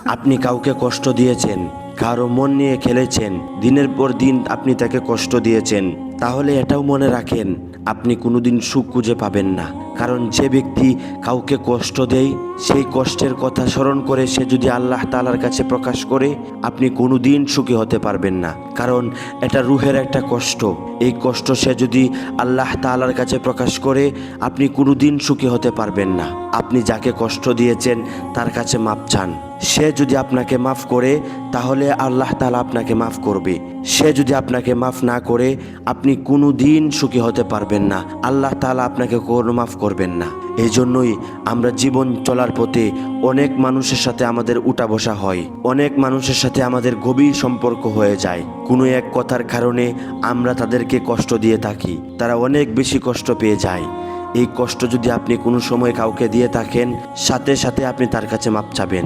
আপনি কাউকে কষ্ট দিয়েছেন, কারো মন নিয়ে খেলেছেন, দিনের পর দিন আপনি তাকে কষ্ট দিয়েছেন, তাহলে এটাও মনে রাখেন আপনি কোনোদিন সুখ খুঁজে পাবেন না। কারণ যে ব্যক্তি কাউকে কষ্ট দেয়, সেই কষ্টের কথা স্মরণ করে সে যদি আল্লাহ তাআলার কাছে প্রকাশ করে, আপনি কোনোদিন সুখী হতে পারবেন না। কারণ এটা রুহের একটা কষ্ট। এই কষ্ট সে যদি আল্লাহ তাআলার কাছে প্রকাশ করে, আপনি কোনোদিন সুখী হতে পারবেন না। আপনি যাকে কষ্ট দিয়েছেন তার কাছে মাপ চান। সে যদি আপনাকে মাফ করে, তাহলে আল্লাহ তাআলা আপনাকে মাফ করবে। সে যদি আপনাকে মাফ না করে, আপনি কোনো দিন সুখী হতে পারবেন না। আল্লাহ তাআলা আপনাকে কোনো মাফ করবেন না। এই জন্যই আমরা জীবন চলার পথে অনেক মানুষের সাথে আমাদের উঠা বসা হয়, অনেক মানুষের সাথে আমাদের গভীর সম্পর্ক হয়ে যায়। কোনো এক কথার কারণে আমরা তাদেরকে কষ্ট দিয়ে থাকি, তারা অনেক বেশি কষ্ট পেয়ে যায়। এই কষ্ট যদি আপনি কোনো সময় কাউকে দিয়ে থাকেন, সাথে সাথে আপনি তার কাছে মাপ চাবেন।